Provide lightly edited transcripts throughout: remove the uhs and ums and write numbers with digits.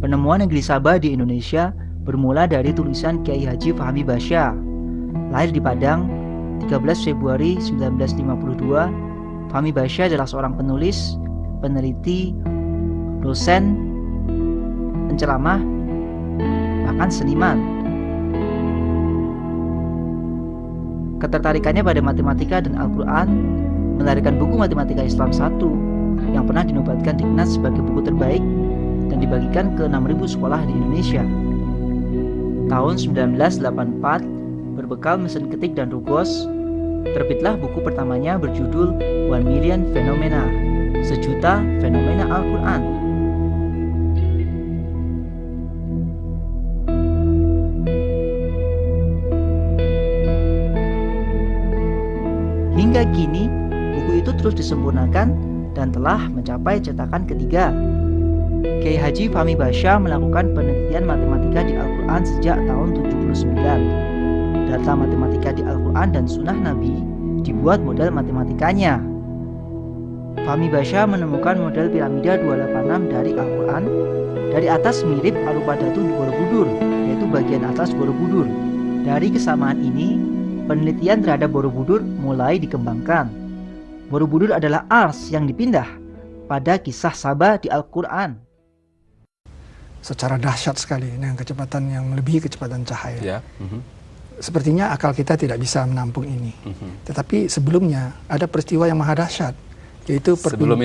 Penemuan negeri Sabah di Indonesia bermula dari tulisan Kiai Haji Fahmi Basya. Lahir di Padang 13 Februari 1952, Fahmi Basya adalah seorang penulis, peneliti, dosen, penceramah, bahkan seniman. Ketertarikannya pada matematika dan Al-Quran melahirkan buku Matematika Islam 1 yang pernah dinobatkan Dignas sebagai buku terbaik dan dibagikan ke 6.000 sekolah di Indonesia. Tahun 1984, berbekal mesin ketik dan rugos, terbitlah buku pertamanya berjudul 1 Million Phenomena, sejuta fenomena Al-Quran. Hingga kini, buku itu terus disempurnakan dan telah mencapai cetakan ketiga. Kiai Haji Fahmi Basya melakukan penelitian matematika di Al-Quran sejak tahun 79. Data matematika di Al-Quran dan Sunnah Nabi dibuat model matematikanya. Fahmi Basya menemukan model piramida 286 dari Al-Quran. Dari atas mirip Alubadatu Borobudur, yaitu bagian atas Borobudur. Dari kesamaan ini, penelitian terhadap Borobudur mulai dikembangkan. Borobudur adalah ars yang dipindah pada kisah Sabah di Al-Quran. Secara dahsyat sekali dengan kecepatan yang melebihi kecepatan cahaya. Ya. Sepertinya akal kita tidak bisa menampung ini. Tetapi sebelumnya ada peristiwa yang maha dahsyat, yaitu sebelum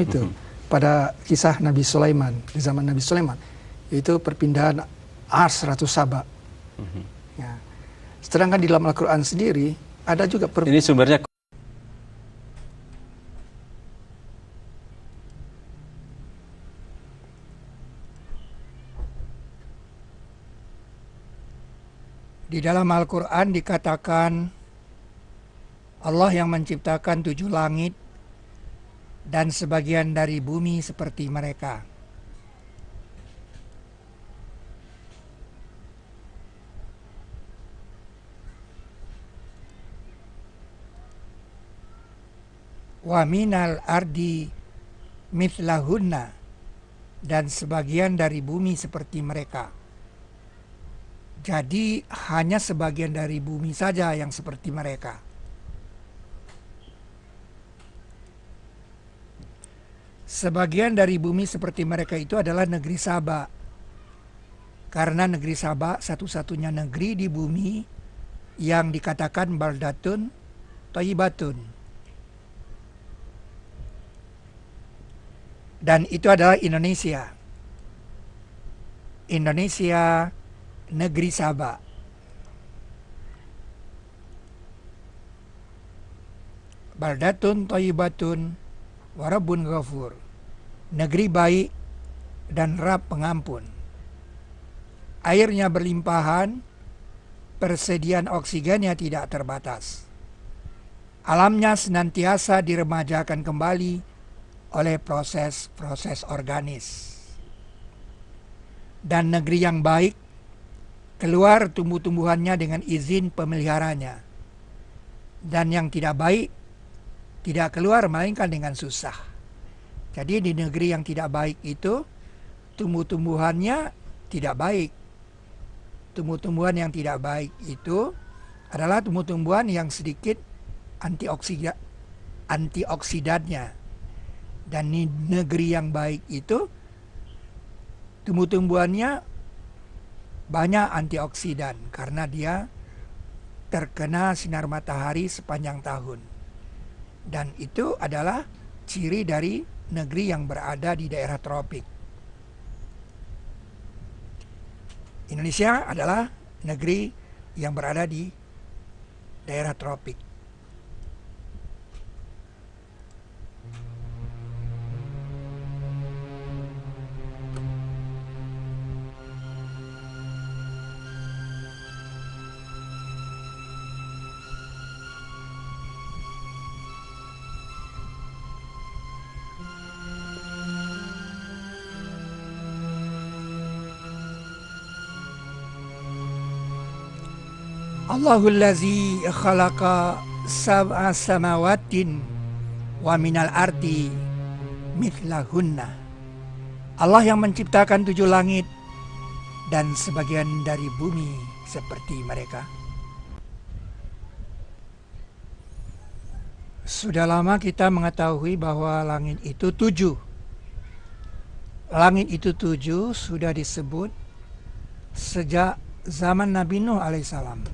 itu, pada kisah Nabi Sulaiman, di zaman Nabi Sulaiman, yaitu perpindahan ars Ratu Saba. Ya. Sedangkan di dalam Al-Quran sendiri ada juga ini sumbernya di dalam Al-Quran dikatakan Allah yang menciptakan 7 langit dan sebagian dari bumi seperti mereka. Wa minal ardi mithlahunna, dan sebagian dari bumi seperti mereka. Jadi hanya sebagian dari bumi saja yang seperti mereka. Sebagian dari bumi seperti mereka itu adalah negeri Sabah. Karena negeri Sabah satu-satunya negeri di bumi yang dikatakan baldatun thayyibatun. Dan itu adalah Indonesia. Indonesia, negeri Sabah. Baldatun thayyibatun wa rabbun ghafur. Negeri baik dan Rabb pengampun. Airnya berlimpahan, persediaan oksigennya tidak terbatas. Alamnya senantiasa diremajakan kembali oleh proses-proses organis. Dan negeri yang baik keluar tumbuh-tumbuhannya dengan izin pemeliharanya. Dan yang tidak baik tidak keluar melainkan dengan susah. Jadi di negeri yang tidak baik itu tumbuh-tumbuhannya tidak baik. Tumbuh-tumbuhan yang tidak baik itu adalah tumbuh-tumbuhan yang sedikit antioksidannya. Dan di negeri yang baik itu tumbuh-tumbuhannya banyak antioksidan karena dia terkena sinar matahari sepanjang tahun. Dan itu adalah ciri dari negeri yang berada di daerah tropik. Indonesia adalah negeri yang berada di daerah tropik. Allahul ladzi khalaqa sab'a samawatin wa minal ardi mithlahunna. Allah yang menciptakan 7 langit dan sebagian dari bumi seperti mereka. Sudah lama kita mengetahui bahwa langit itu 7. Langit itu 7 sudah disebut sejak zaman Nabi Nuh alaihissalam.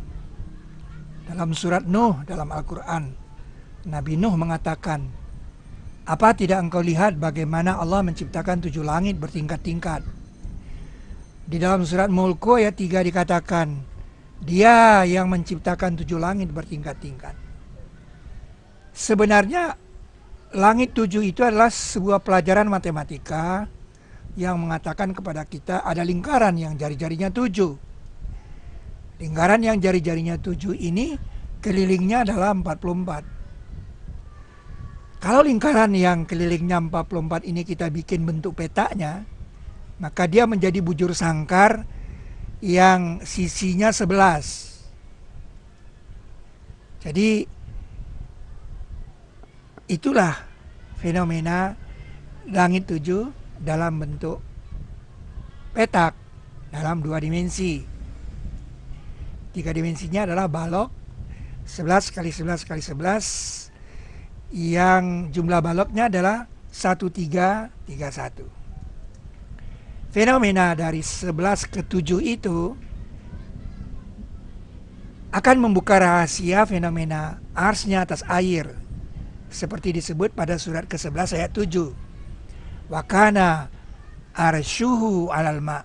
Dalam surat Nuh dalam Al-Quran, Nabi Nuh mengatakan, "Apa tidak engkau lihat bagaimana Allah menciptakan 7 langit bertingkat-tingkat?" Di dalam surat Mulku ayat 3 dikatakan, Dia yang menciptakan 7 langit bertingkat-tingkat. Sebenarnya langit 7 itu adalah sebuah pelajaran matematika yang mengatakan kepada kita ada lingkaran yang jari-jarinya 7. Lingkaran yang jari-jarinya 7 ini kelilingnya adalah 44. Kalau lingkaran yang kelilingnya 44 ini kita bikin bentuk petanya, maka dia menjadi bujur sangkar yang sisinya 11. Jadi itulah fenomena langit 7 dalam bentuk petak dalam 2 dimensi. 3 dimensinya adalah balok 11 kali 11 kali 11 yang jumlah baloknya adalah 1331. Fenomena dari 11 ke 7 itu akan membuka rahasia fenomena arsnya atas air, seperti disebut pada surat ke-11 ayat 7. Wa kana arsyuhu 'alal ma',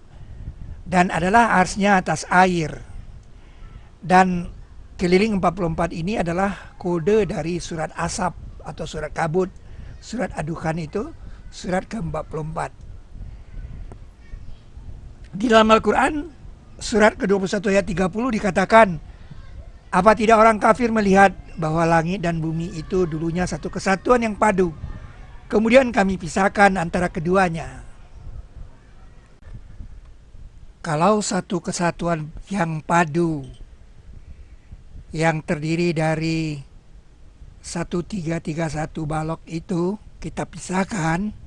dan adalah arsnya atas air. Dan keliling 44 ini adalah kode dari surat Asap atau surat Kabut. Surat Ad-Dukhan itu surat ke-44. Di dalam Al-Quran surat ke-21 ayat 30 dikatakan, apa tidak orang kafir melihat bahwa langit dan bumi itu dulunya satu kesatuan yang padu, kemudian kami pisahkan antara keduanya. Kalau satu kesatuan yang padu yang terdiri dari 1331 balok itu kita pisahkan,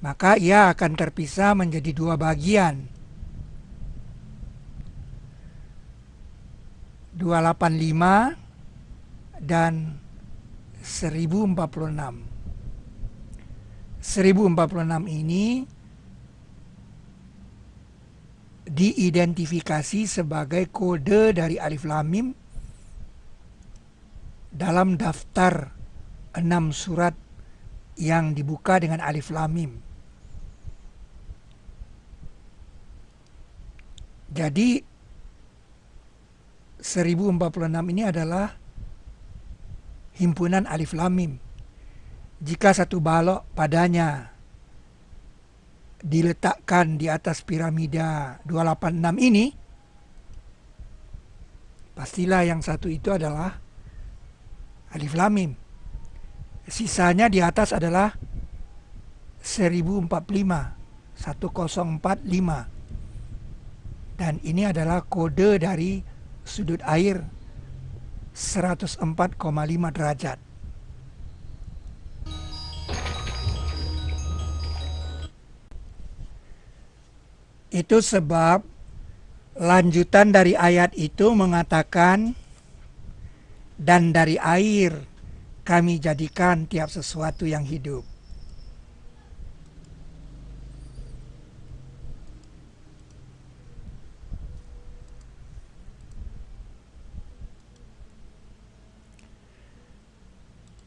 maka ia akan terpisah menjadi 2 bagian. 285 dan 1046. 1046 ini diidentifikasi sebagai kode dari Alif Lam Mim dalam daftar 6 surat yang dibuka dengan Alif Lam Mim. Jadi 1046 ini adalah himpunan Alif Lam Mim. Jika satu balok padanya diletakkan di atas piramida 286 ini, pastilah yang satu itu adalah Alif Lam Mim. Sisanya di atas adalah 1045, 1045. Dan ini adalah kode dari sudut air 104,5 derajat. Itu sebab lanjutan dari ayat itu mengatakan, dan dari air kami jadikan tiap sesuatu yang hidup.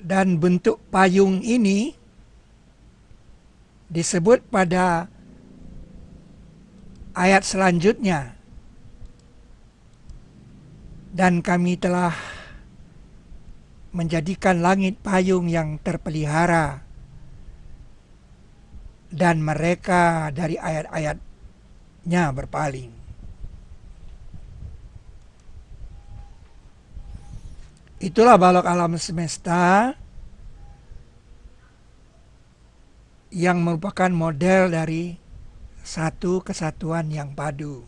Dan bentuk payung ini disebut pada ayat selanjutnya. Dan kami telah menjadikan langit payung yang terpelihara, dan mereka dari ayat-ayatnya berpaling. Itulah balok alam semesta yang merupakan model dari satu kesatuan yang padu.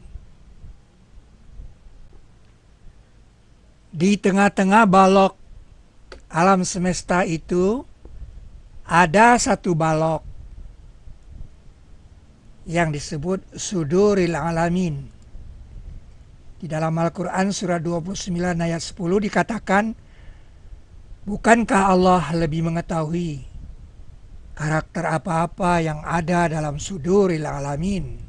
Di tengah-tengah balok alam semesta itu ada satu balok yang disebut Suduril Alamin. Di dalam Al-Quran surah 29 ayat 10 dikatakan, bukankah Allah lebih mengetahui karakter apa-apa yang ada dalam Suduril Alamin?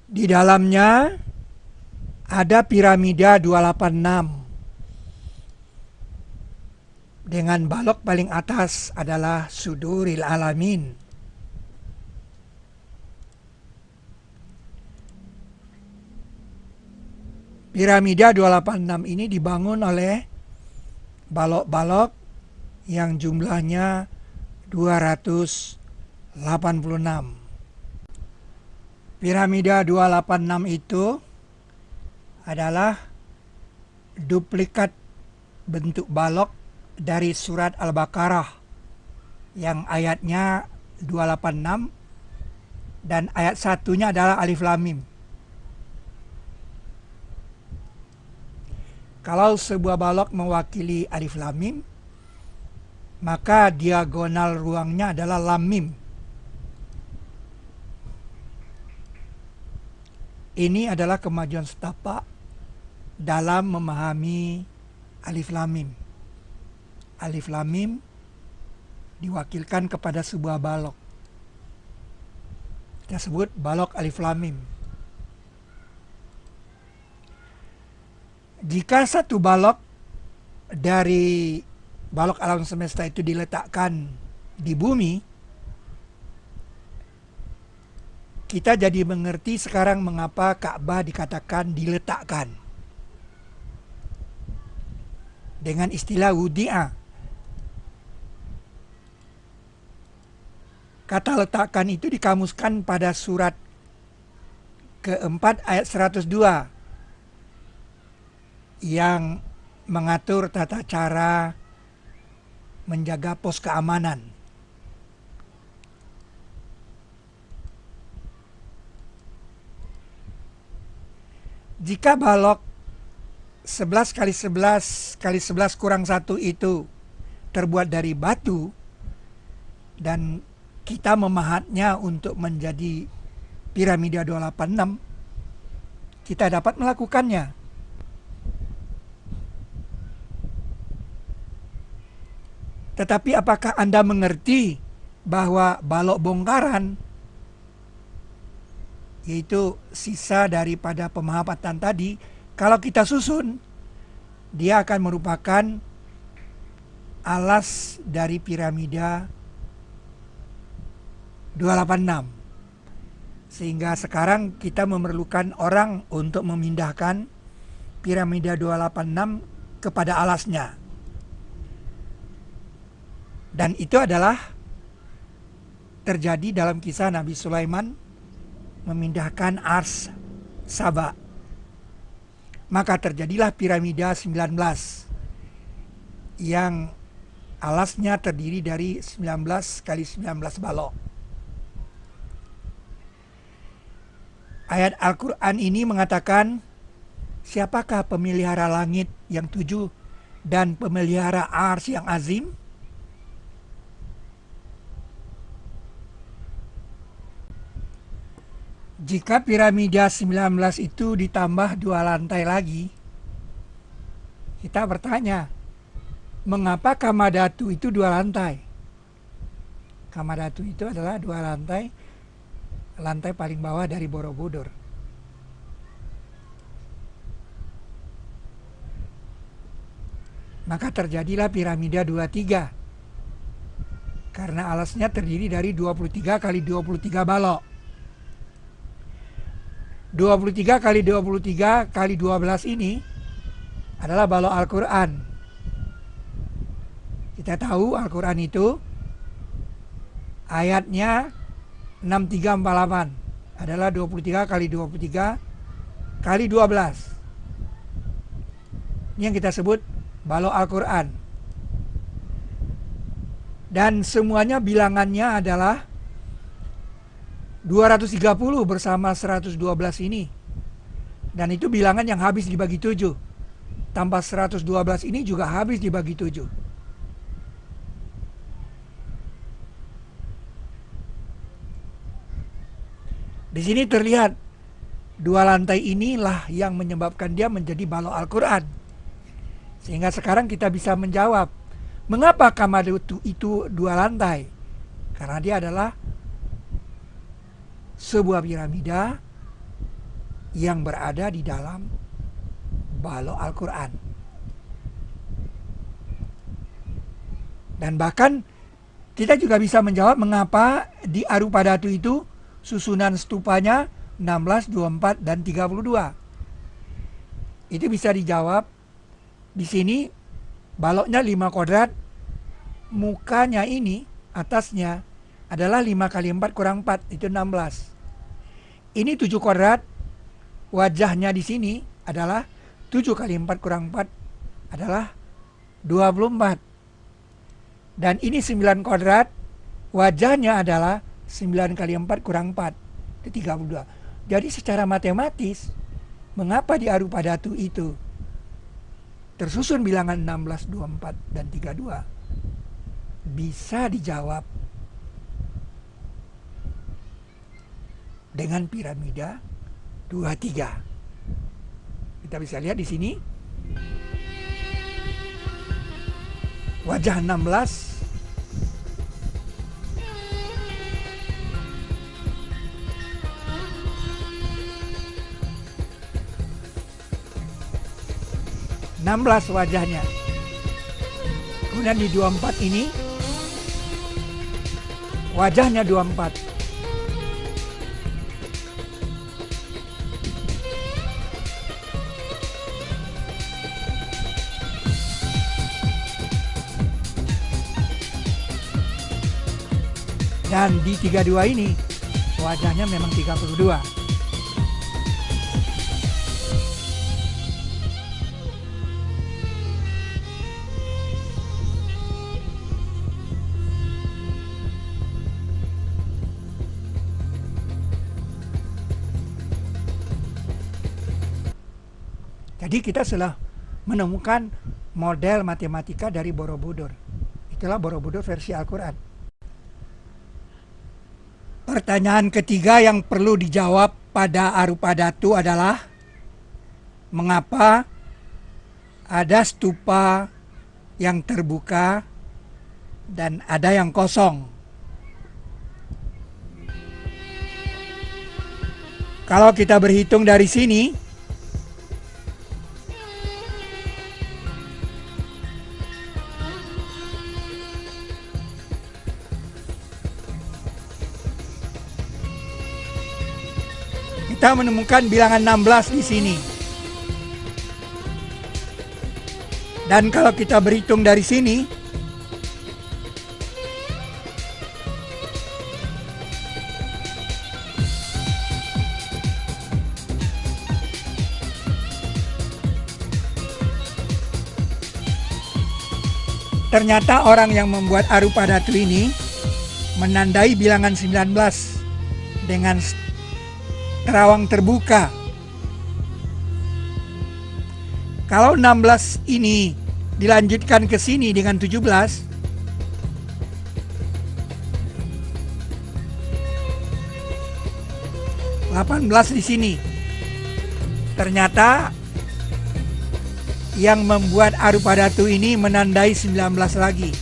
Di dalamnya ada piramida 286. Dengan balok paling atas adalah Suduril Alamin. Piramida 286 ini dibangun oleh balok-balok yang jumlahnya 286. Piramida 286 itu adalah duplikat bentuk balok dari surat Al-Baqarah yang ayatnya 286 dan ayat satunya adalah Alif Lam Mim. Kalau sebuah balok mewakili Alif Lam Mim, maka diagonal ruangnya adalah Lam Mim. Ini adalah kemajuan setapak dalam memahami Alif Lam Mim. Alif Lam Mim diwakilkan kepada sebuah balok. Kita sebut balok Alif Lam Mim. Jika satu balok dari balok alam semesta itu diletakkan di bumi, kita jadi mengerti sekarang mengapa Ka'bah dikatakan diletakkan. Dengan istilah wudi'a. Kata letakkan itu dikamuskan pada surat keempat ayat 102 yang mengatur tata cara menjaga pos keamanan. Jika balok 11 kali 11 kali 11 kurang 1 itu terbuat dari batu dan kita memahatnya untuk menjadi piramida 286, kita dapat melakukannya. Tetapi apakah Anda mengerti bahwa balok bongkaran, yaitu sisa daripada pemahatan tadi, kalau kita susun, dia akan merupakan alas dari piramida 286. Sehingga sekarang kita memerlukan orang untuk memindahkan piramida 286 kepada alasnya. Dan itu adalah terjadi dalam kisah Nabi Sulaiman memindahkan Ars Saba. Maka terjadilah piramida 19 yang alasnya terdiri dari 19 kali 19 balok. Ayat Al-Quran ini mengatakan, siapakah pemelihara langit yang 7 dan pemelihara Ars yang azim? Jika piramida 19 itu ditambah 2 lantai lagi, kita bertanya, mengapa Kamadhatu itu 2 lantai? Kamadhatu itu adalah 2 lantai, lantai paling bawah dari Borobudur. Maka terjadilah piramida 23, karena alasnya terdiri dari 23 kali 23 balok. 23 kali 23 kali 12 ini adalah balok Al-Quran. Kita tahu Al-Quran itu ayatnya 6348 adalah 23 kali 23 kali 12. Ini yang kita sebut balok Al-Quran. Dan semuanya bilangannya adalah 230 bersama 112 ini. Dan itu bilangan yang habis dibagi 7. tambah 112 ini juga habis dibagi 7. Di sini terlihat 2 lantai inilah yang menyebabkan dia menjadi balok Al-Quran. Sehingga sekarang kita bisa menjawab, mengapa kamar itu 2 lantai? Karena dia adalah sebuah piramida yang berada di dalam balok Al-Quran. Dan bahkan kita juga bisa menjawab mengapa di Arupadatu itu susunan stupanya 16, 24, dan 32. Itu bisa dijawab di sini. Baloknya 5 kuadrat, mukanya ini atasnya adalah 5 kali 4 kurang 4, itu 16. Ini 7 kuadrat, wajahnya di sini adalah 7 kali 4 kurang 4 adalah 24. Dan ini 9 kuadrat, wajahnya adalah 9 kali 4 kurang 4, itu 32. Jadi secara matematis, mengapa di Arupadatu itu tersusun bilangan 16, 24, dan 32? Bisa dijawab dengan piramida 23. Kita bisa lihat di sini. Wajah 16 wajahnya. Kemudian di 24 ini wajahnya 24. Dan di 32 ini wajahnya memang 32. Jadi kita sudah menemukan model matematika dari Borobudur. Itulah Borobudur versi Al-Quran. Pertanyaan ketiga yang perlu dijawab pada Arupadatu adalah, mengapa ada stupa yang terbuka dan ada yang kosong? Kalau kita berhitung dari sini, kita menemukan bilangan 16 di sini. Dan kalau kita berhitung dari sini, ternyata orang yang membuat Arupadatu ini menandai bilangan 19 dengan terawang terbuka. Kalau 16 ini dilanjutkan ke sini dengan 17, 18 di sini. Ternyata yang membuat Arupadatu ini menandai 19 lagi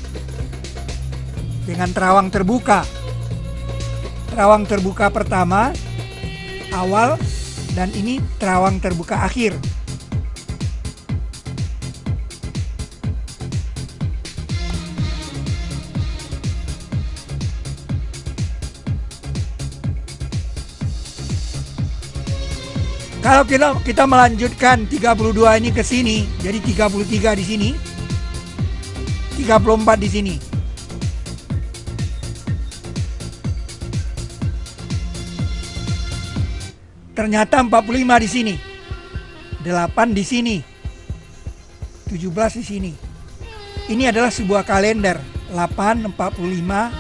dengan terawang terbuka. Terawang terbuka pertama awal, dan ini terawang terbuka akhir. Kalau kita melanjutkan 32 ini ke sini, jadi 33 di sini, 34 di sini. Ternyata 45 di sini, 8 di sini, 17 di sini. Ini adalah sebuah kalender, 8, 45,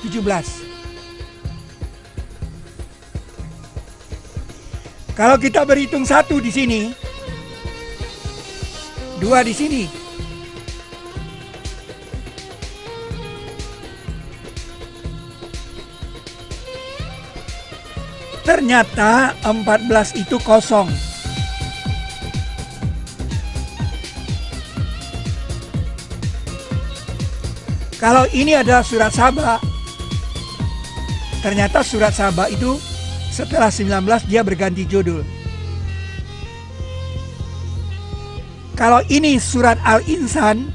17. Kalau kita berhitung 1 di sini, 2 2 di sini. Ternyata 14 itu kosong. Kalau ini adalah surat Saba, ternyata surat Saba itu setelah 19 dia berganti judul. Kalau ini surat Al-Insan,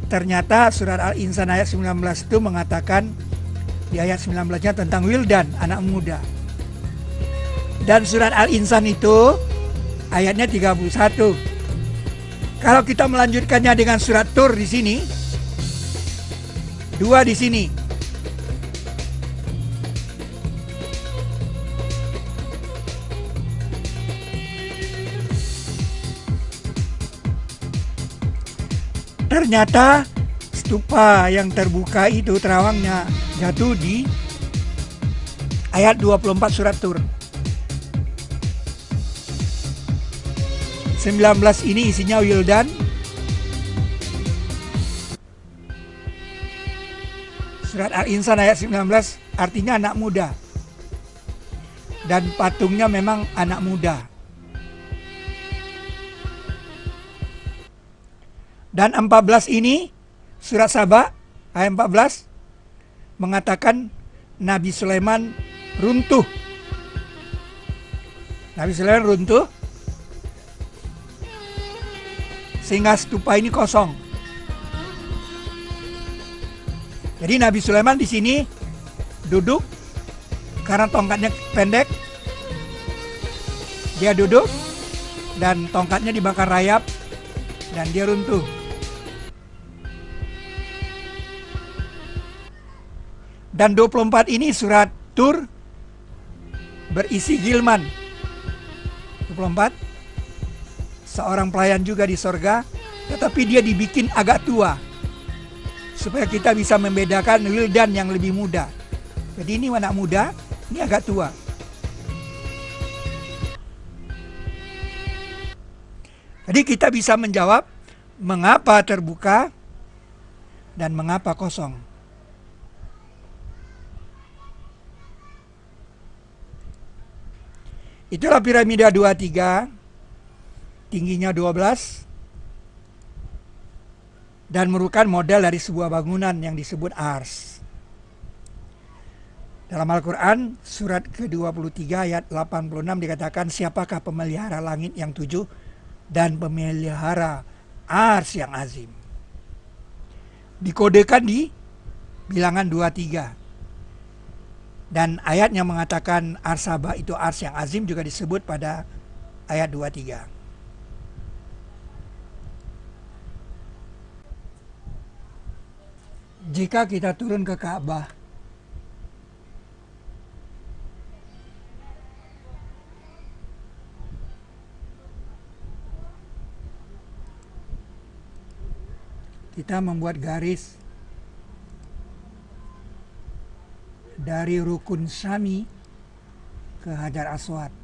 ternyata surat Al-Insan ayat 19 itu mengatakan di ayat 19-nya tentang wildan, anak muda. Dan surat Al-Insan itu ayatnya 31. Kalau kita melanjutkannya dengan surat Tur di sini, 2 di sini. Ternyata stupa yang terbuka itu terawangnya jatuh di ayat 24 surat Tur. 19 ini isinya wildan. Surat Al-Insan ayat 19 artinya anak muda. Dan patungnya memang anak muda. Dan 14 ini surat Saba ayat 14 mengatakan Nabi Sulaiman runtuh. Nabi Sulaiman runtuh sehingga stupa ini kosong. Jadi Nabi Sulaiman di sini duduk karena tongkatnya pendek. Dia duduk dan tongkatnya dibakar rayap dan dia runtuh. Dan 24 ini surat Tur berisi Gilman. 24 seorang pelayan juga di sorga, tetapi dia dibikin agak tua supaya kita bisa membedakan wildan yang lebih muda. Jadi ini anak muda, ini agak tua. Jadi kita bisa menjawab mengapa terbuka dan mengapa kosong. Itulah piramida 23, tingginya 12, dan merupakan model dari sebuah bangunan yang disebut ars. Dalam Al-Quran, surat ke-23 ayat 86 dikatakan, siapakah pemelihara langit yang 7 dan pemelihara ars yang azim. Dikodekan di bilangan 23. Dan ayat yang mengatakan Ars-Saba itu ars yang azim juga disebut pada ayat 23. Jika kita turun ke Ka'bah, kita membuat garis dari rukun Syami ke Hajar Aswad.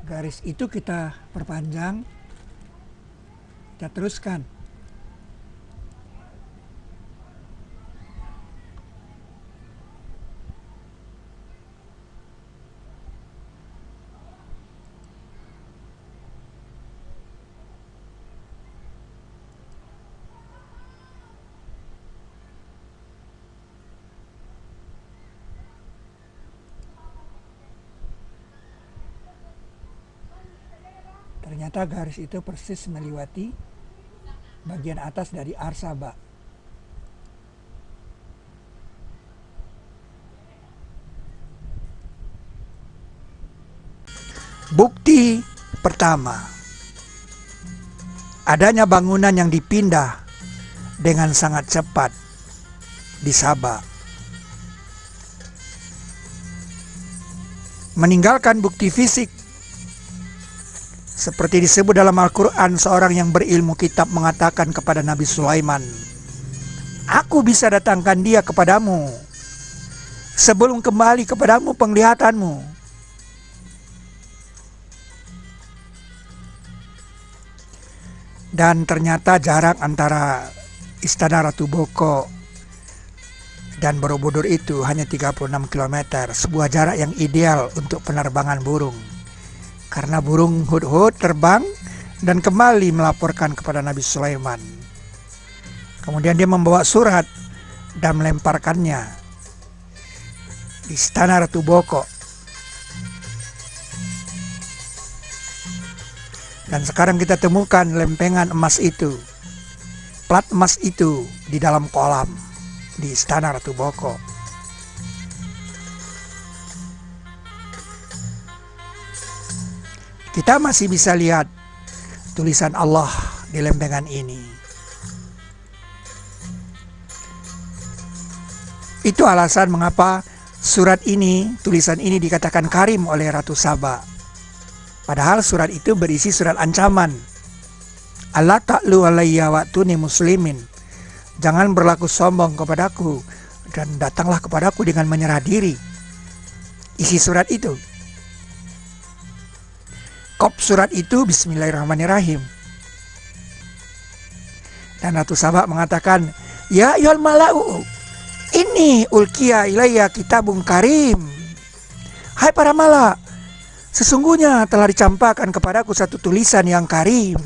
Garis itu kita perpanjang, kita teruskan. Ternyata garis itu persis melewati bagian atas dari Ars-Saba. Bukti pertama, adanya bangunan yang dipindah dengan sangat cepat di Sabah. Meninggalkan bukti fisik seperti disebut dalam Al-Quran, seorang yang berilmu kitab mengatakan kepada Nabi Sulaiman, aku bisa datangkan dia kepadamu sebelum kembali kepadamu penglihatanmu. Dan ternyata jarak antara Istana Ratu Boko dan Borobudur itu hanya 36 km, sebuah jarak yang ideal untuk penerbangan burung. Karena burung hudhud terbang dan kembali melaporkan kepada Nabi Sulaiman. Kemudian dia membawa surat dan melemparkannya di Istana Ratu Boko. Dan sekarang kita temukan lempengan emas itu, plat emas itu di dalam kolam di Istana Ratu Boko. Kita masih bisa lihat tulisan Allah di lempengan ini. Itu alasan mengapa surat ini, tulisan ini dikatakan karim oleh Ratu Saba. Padahal surat itu berisi surat ancaman. Allah ta'lu alayya wa'tuni muslimin. Jangan berlaku sombong kepadaku dan datanglah kepadaku dengan menyerah diri. Isi surat itu. Kop surat itu Bismillahirrahmanirrahim. Dan Ratu Saba mengatakan, ya ayyuhal mala'u, ini ulkiya ilayya kitabun karim. Hai para mala, sesungguhnya telah dicampakkan kepadaku satu tulisan yang karim.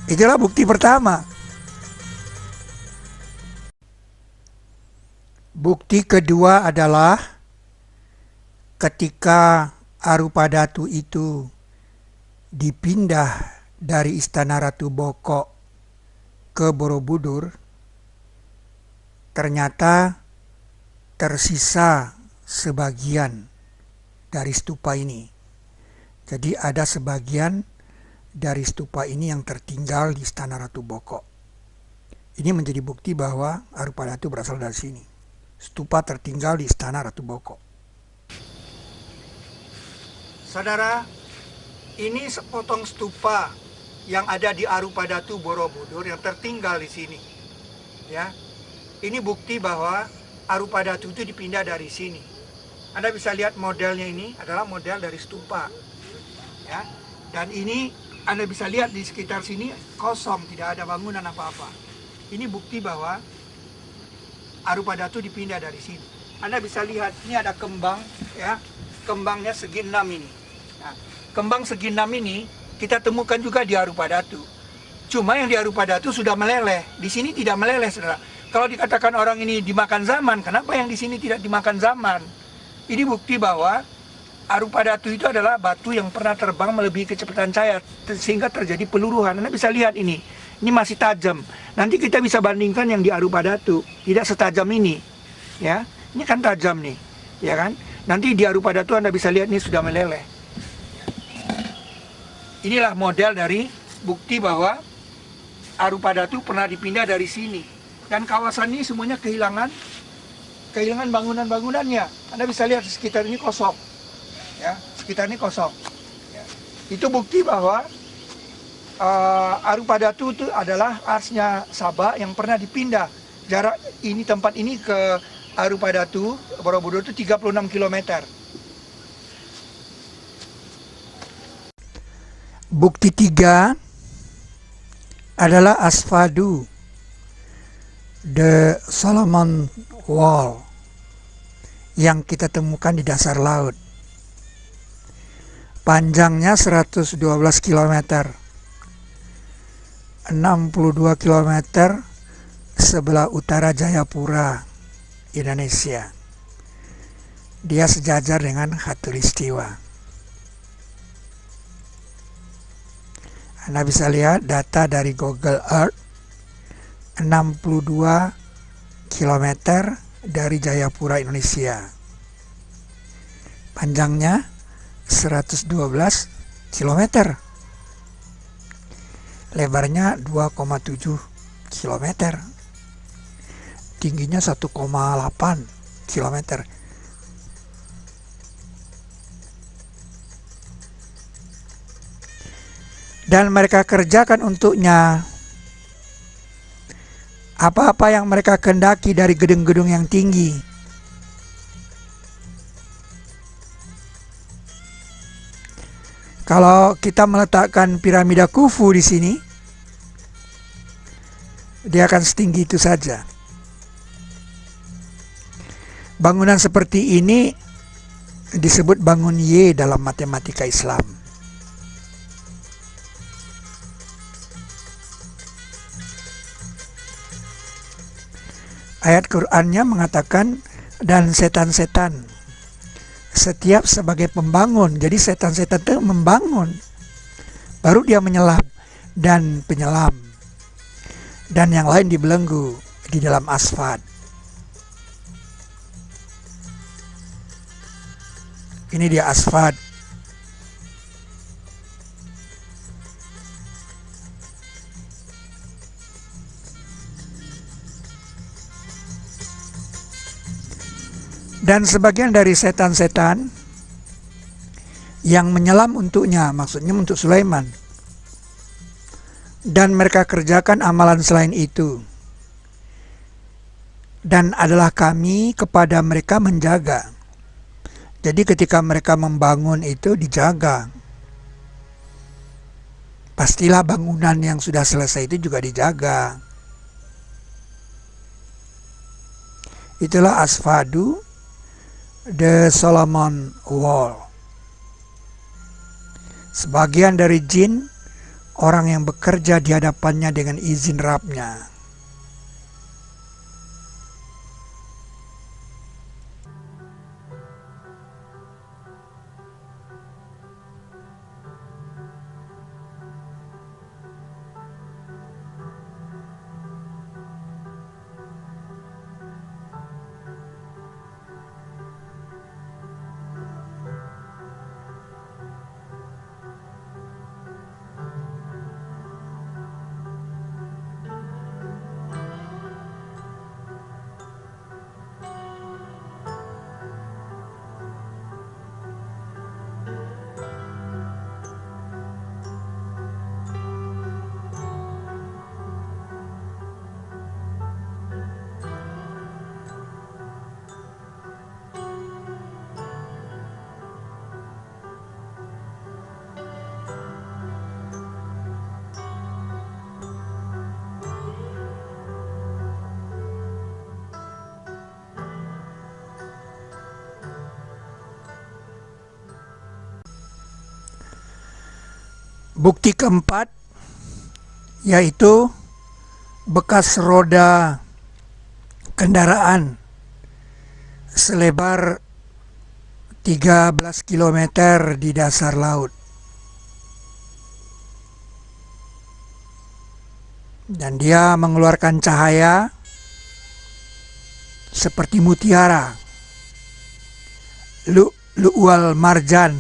Itulah bukti pertama. Bukti kedua adalah ketika Arupadatu itu dipindah dari Istana Ratu Boko ke Borobudur, ternyata tersisa sebagian dari stupa ini. Jadi ada sebagian dari stupa ini yang tertinggal di Istana Ratu Boko. Ini menjadi bukti bahwa Arupadatu berasal dari sini. Stupa tertinggal di Istana Ratu Boko. Saudara, ini sepotong stupa yang ada di Arupadatu Borobudur yang tertinggal di sini. Ya. Ini bukti bahwa Arupadatu itu dipindah dari sini. Anda bisa lihat modelnya, ini adalah model dari stupa. Ya. Dan ini Anda bisa lihat di sekitar sini kosong, tidak ada bangunan apa-apa. Ini bukti bahwa Arupadatu dipindah dari sini. Anda bisa lihat, ini ada kembang, ya, kembangnya segi 6 ini. Nah, kembang segi 6 ini kita temukan juga di Arupadatu. Cuma yang di Arupadatu sudah meleleh, di sini tidak meleleh, saudara. Kalau dikatakan orang ini dimakan zaman, kenapa yang di sini tidak dimakan zaman? Ini bukti bahwa Arupadatu itu adalah batu yang pernah terbang melebihi kecepatan cahaya sehingga terjadi peluruhan. Anda bisa lihat ini masih tajam. Nanti kita bisa bandingkan yang di Arupadatu, tidak setajam ini. Ya, ini kan tajam nih, ya kan? Nanti di Arupadatu Anda bisa lihat ini sudah meleleh. Inilah model dari bukti bahwa Arupadatu pernah dipindah dari sini. Dan kawasan ini semuanya kehilangan bangunan-bangunannya. Anda bisa lihat di sekitar ini kosong. Ya, sekitar ini kosong. Ya. Itu bukti bahwa Arupadatu itu adalah arsnya Saba yang pernah dipindah. Jarak ini, tempat ini ke Arupadatu Borobudur itu 36 km. Bukti 3 adalah Asfadu, the Solomon Wall, yang kita temukan di dasar laut. Panjangnya 112 km, 62 km sebelah utara Jayapura, Indonesia. Dia sejajar dengan Khatulistiwa. Anda bisa lihat data dari Google Earth, 62 km dari Jayapura, Indonesia. Panjangnya 112 km. Lebarnya 2,7 km. Tingginya 1,8 km. Dan mereka kerjakan untuknya apa-apa yang mereka kehendaki dari gedung-gedung yang tinggi. Kalau kita meletakkan piramida Khufu di sini, dia akan setinggi itu saja. Bangunan seperti ini disebut bangun Y dalam matematika Islam. Ayat Qur'annya mengatakan, dan setan-setan setiap sebagai pembangun. Jadi setan-setan itu membangun, baru dia menyelam, dan penyelam, dan yang lain dibelenggu di dalam asfad. Ini dia asfad. Dan sebagian dari setan-setan yang menyelam untuknya, maksudnya untuk Sulaiman, dan mereka kerjakan amalan selain itu, dan adalah kami kepada mereka menjaga. Jadi ketika mereka membangun itu dijaga. Pastilah bangunan yang sudah selesai itu juga dijaga. Itulah asfadu, the Solomon Wall. Sebagian dari jin, orang yang bekerja di hadapannya dengan izin Rabbnya. Bukti keempat yaitu bekas roda kendaraan selebar 13 km di dasar laut. Dan dia mengeluarkan cahaya seperti mutiara, lu'wal marjan,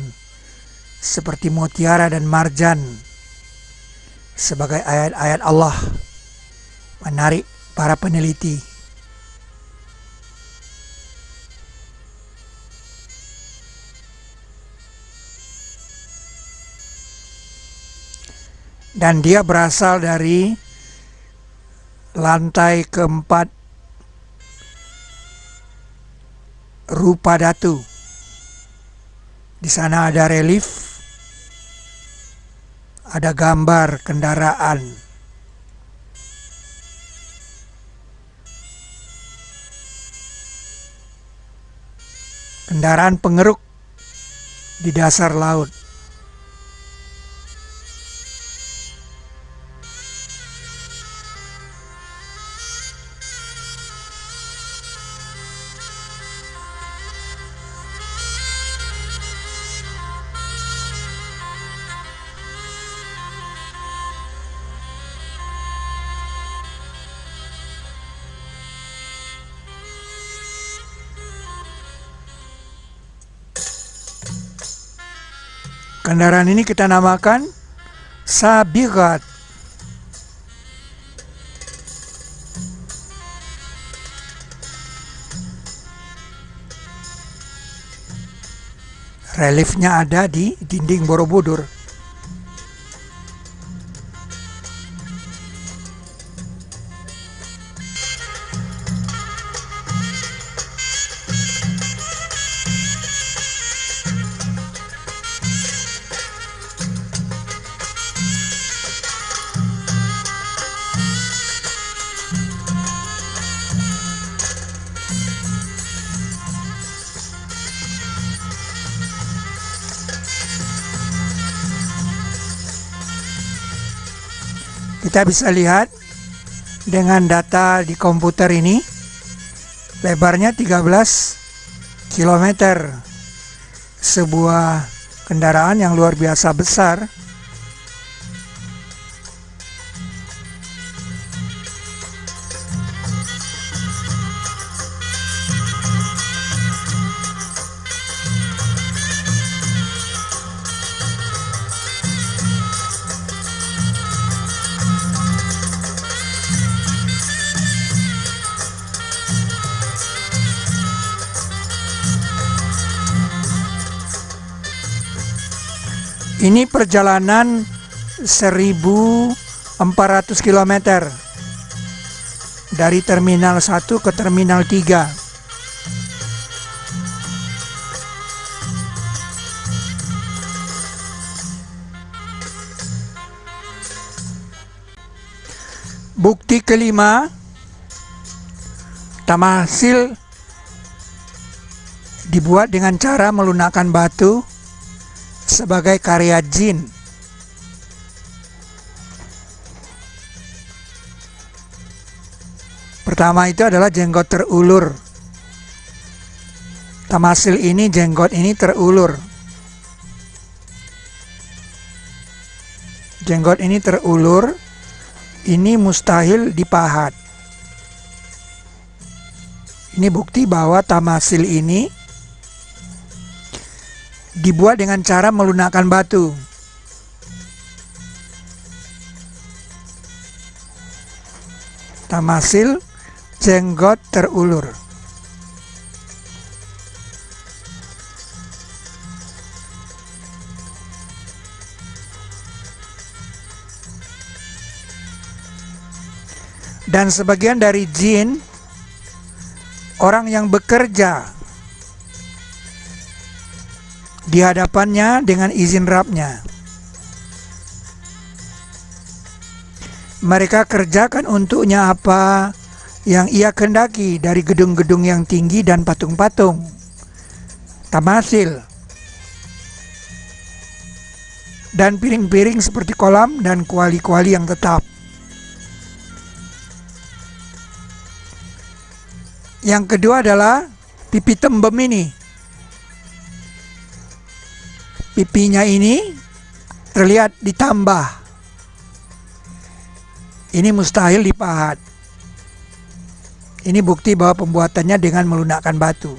seperti mutiara dan marjan, sebagai ayat-ayat Allah menarik para peneliti. Dan dia berasal dari lantai keempat rupa datu. Di sana ada relief, ada gambar kendaraan. Kendaraan pengeruk di dasar laut. Kendaraan ini kita namakan Sabiqat. Reliefnya ada di dinding Borobudur. Kita bisa lihat dengan data di komputer ini, lebarnya 13 km. Sebuah kendaraan yang luar biasa besar. Ini perjalanan 1.400 km dari Terminal 1 ke Terminal 3. Bukti kelima, tamasil dibuat dengan cara melunakkan batu sebagai karya jin. Pertama itu adalah jenggot terulur. Tamasil ini, jenggot ini terulur. Jenggot ini terulur, ini mustahil dipahat. Ini bukti bahwa tamasil ini dibuat dengan cara melunakkan batu. Tamasil jenggot terulur. Dan sebagian dari jin, orang yang bekerja di hadapannya dengan izin Rabbnya, mereka kerjakan untuknya apa yang ia kehendaki dari gedung-gedung yang tinggi dan patung-patung, tamasil, dan piring-piring seperti kolam dan kuali-kuali yang tetap. Yang kedua adalah pipi tembem ini. Pipinya ini terlihat ditambah. Ini mustahil dipahat. Ini bukti bahwa pembuatannya dengan melunakkan batu.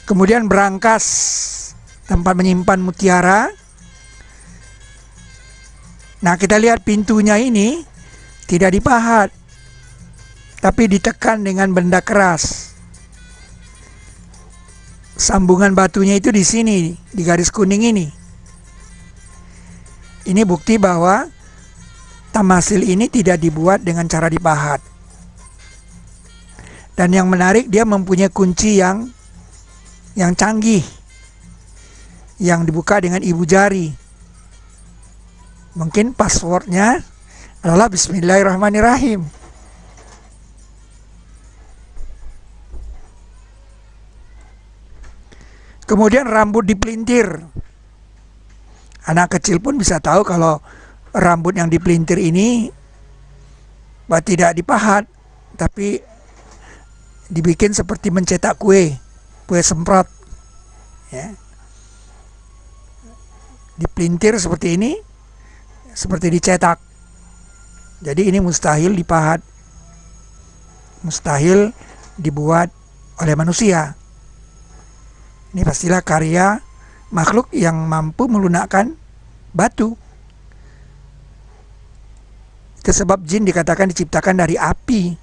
Kemudian berangkas, tempat menyimpan mutiara. Nah, kita lihat pintunya ini tidak dipahat, tapi ditekan dengan benda keras. Sambungan batunya itu di sini, di garis kuning ini. Ini bukti bahwa tamasil ini tidak dibuat dengan cara dipahat. Dan yang menarik, dia mempunyai kunci yang canggih, yang dibuka dengan ibu jari. Mungkin passwordnya adalah Bismillahirrahmanirrahim. Kemudian rambut dipelintir. Anak kecil pun bisa tahu kalau rambut yang dipelintir ini tidak dipahat, tapi dibikin seperti mencetak kue semprot. Ya. Dipelintir seperti ini, seperti dicetak. Jadi ini mustahil dipahat, mustahil dibuat oleh manusia. Ini pastilah karya makhluk yang mampu melunakkan batu. Itu sebab jin dikatakan diciptakan dari api.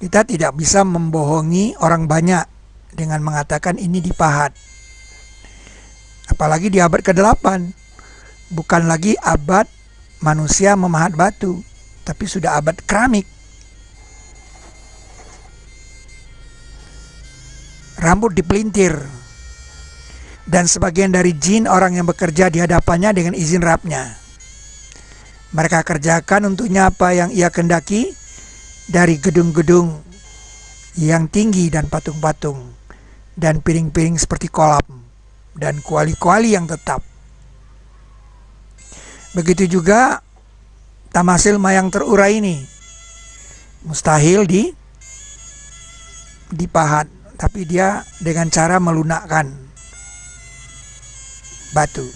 Kita tidak bisa membohongi orang banyak dengan mengatakan ini dipahat. Apalagi di abad ke-8, bukan lagi abad manusia memahat batu, tapi sudah abad keramik. Rambut dipelintir. Dan sebagian dari jin orang yang bekerja di hadapannya dengan izin Rabbnya. Mereka kerjakan untuknya apa yang ia kehendaki dari gedung-gedung yang tinggi dan patung-patung, dan piring-piring seperti kolam, dan kuali-kuali yang tetap. Begitu juga tamasil mayang terurai ini mustahil dipahat, tapi dia dengan cara melunakkan batu.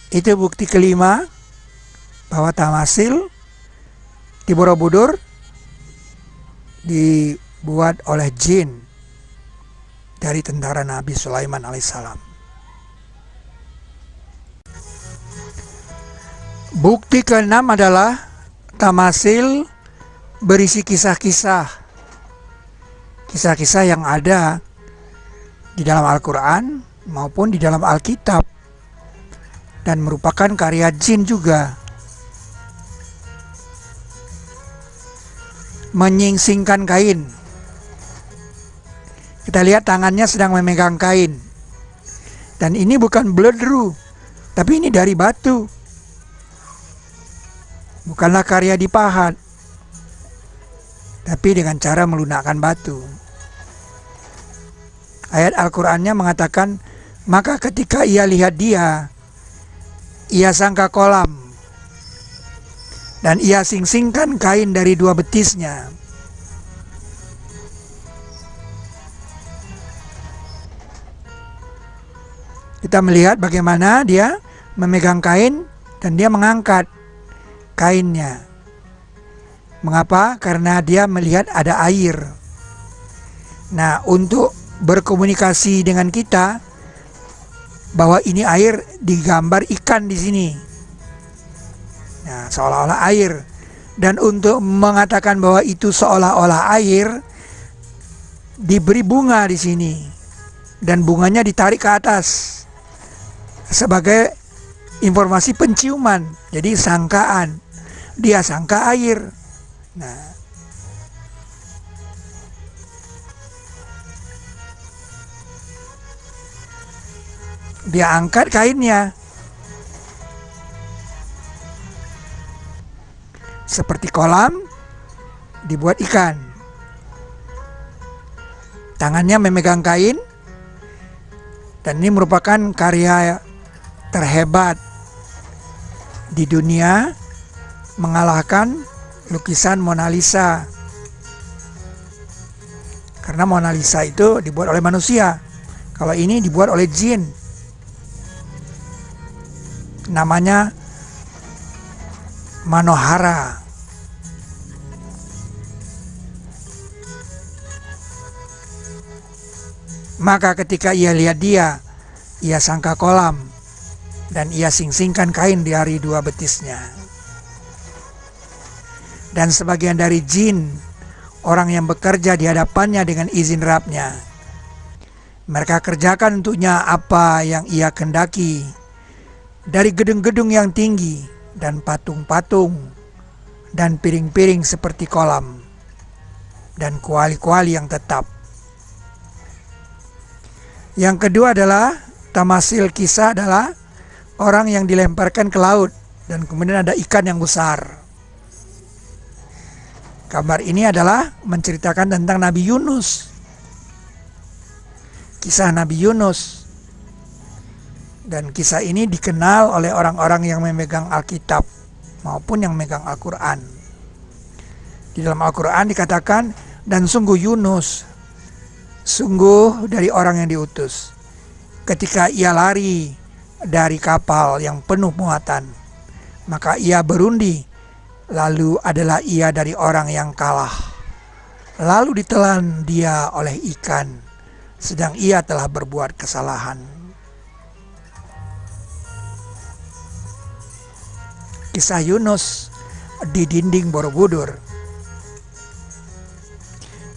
Itu bukti kelima bahwa tamasil di Borobudur dibuat oleh jin dari tentara Nabi Sulaiman alaihissalam. Bukti keenam adalah tamasil berisi kisah-kisah yang ada di dalam Al-Quran maupun di dalam Alkitab, dan merupakan karya jin juga. Menyingsingkan kain. Kita lihat tangannya sedang memegang kain. Dan ini bukan bledru, tapi ini dari batu. Bukanlah karya dipahat, tapi dengan cara melunakkan batu. Ayat Al-Qur'annya mengatakan, maka ketika ia lihat dia, ia sangka kolam, dan ia singsingkan kain dari dua betisnya. Kita melihat bagaimana dia memegang kain dan dia mengangkat kainnya. Mengapa? Karena dia melihat ada air. Nah, untuk berkomunikasi dengan kita bahwa ini air, digambar ikan di sini. Nah, seolah-olah air. Dan untuk mengatakan bahwa itu seolah-olah air, diberi bunga di sini. Dan bunganya ditarik ke atas sebagai informasi penciuman. Jadi sangkaan. Dia sangka air. Nah, dia angkat kainnya. Seperti kolam dibuat ikan. Tangannya memegang kain. Dan ini merupakan karya terhebat di dunia, mengalahkan lukisan Mona Lisa. Karena Mona Lisa itu dibuat oleh manusia. Kalau ini dibuat oleh jin. Namanya Manohara. Maka ketika ia lihat dia, ia sangka kolam, dan ia singsingkan kain dari dua betisnya. Dan sebagian dari jin, orang yang bekerja di hadapannya dengan izin Rabbnya, mereka kerjakan untuknya apa yang ia kendaki, dari gedung-gedung yang tinggi, dan patung-patung, dan piring-piring seperti kolam, dan kuali-kuali yang tetap. Yang kedua adalah tamasil kisah adalah orang yang dilemparkan ke laut dan kemudian ada ikan yang besar. Gambar ini adalah menceritakan tentang Nabi Yunus. Kisah Nabi Yunus. Dan kisah ini dikenal oleh orang-orang yang memegang Alkitab maupun yang memegang Al-Quran. Di dalam Al-Quran dikatakan, dan sungguh Yunus, sungguh dari orang yang diutus, ketika ia lari dari kapal yang penuh muatan, maka ia berundi, lalu adalah ia dari orang yang kalah. Lalu ditelan dia oleh ikan, sedang ia telah berbuat kesalahan. Kisah Yunus di dinding Borobudur.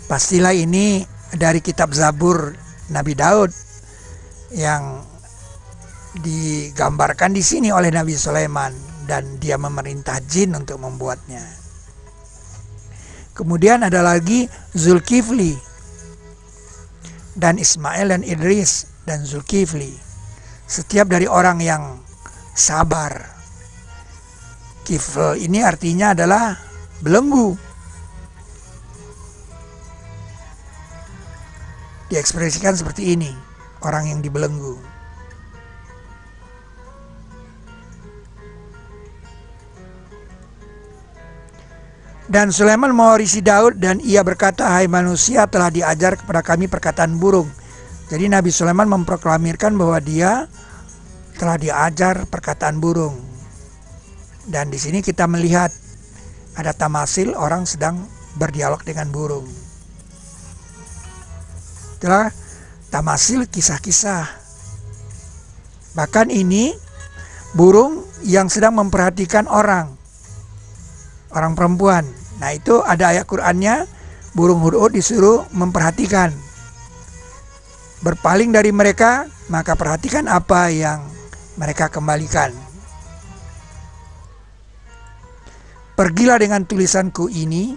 Pastilah ini dari kitab Zabur Nabi Daud yang digambarkan di sini oleh Nabi Sulaiman, dan dia memerintah jin untuk membuatnya. Kemudian ada lagi Zulkifli. dan Ismail dan Idris dan Zulkifli. Setiap dari orang yang sabar. Kifl ini artinya adalah belenggu. Diekspresikan seperti ini, orang yang dibelenggu. Dan Sulaiman mewarisi Daud, dan ia berkata, hai manusia, telah diajar kepada kami perkataan burung. Jadi Nabi Sulaiman memproklamirkan bahwa dia telah diajar perkataan burung. Dan di sini kita melihat ada tamasil, orang sedang berdialog dengan burung. Itulah tamasil, kisah-kisah. Bahkan ini burung yang sedang memperhatikan orang perempuan. Nah, itu ada ayat Qur'annya, burung hudhud disuruh memperhatikan. Berpaling dari mereka, maka perhatikan apa yang mereka kembalikan. Pergilah dengan tulisanku ini,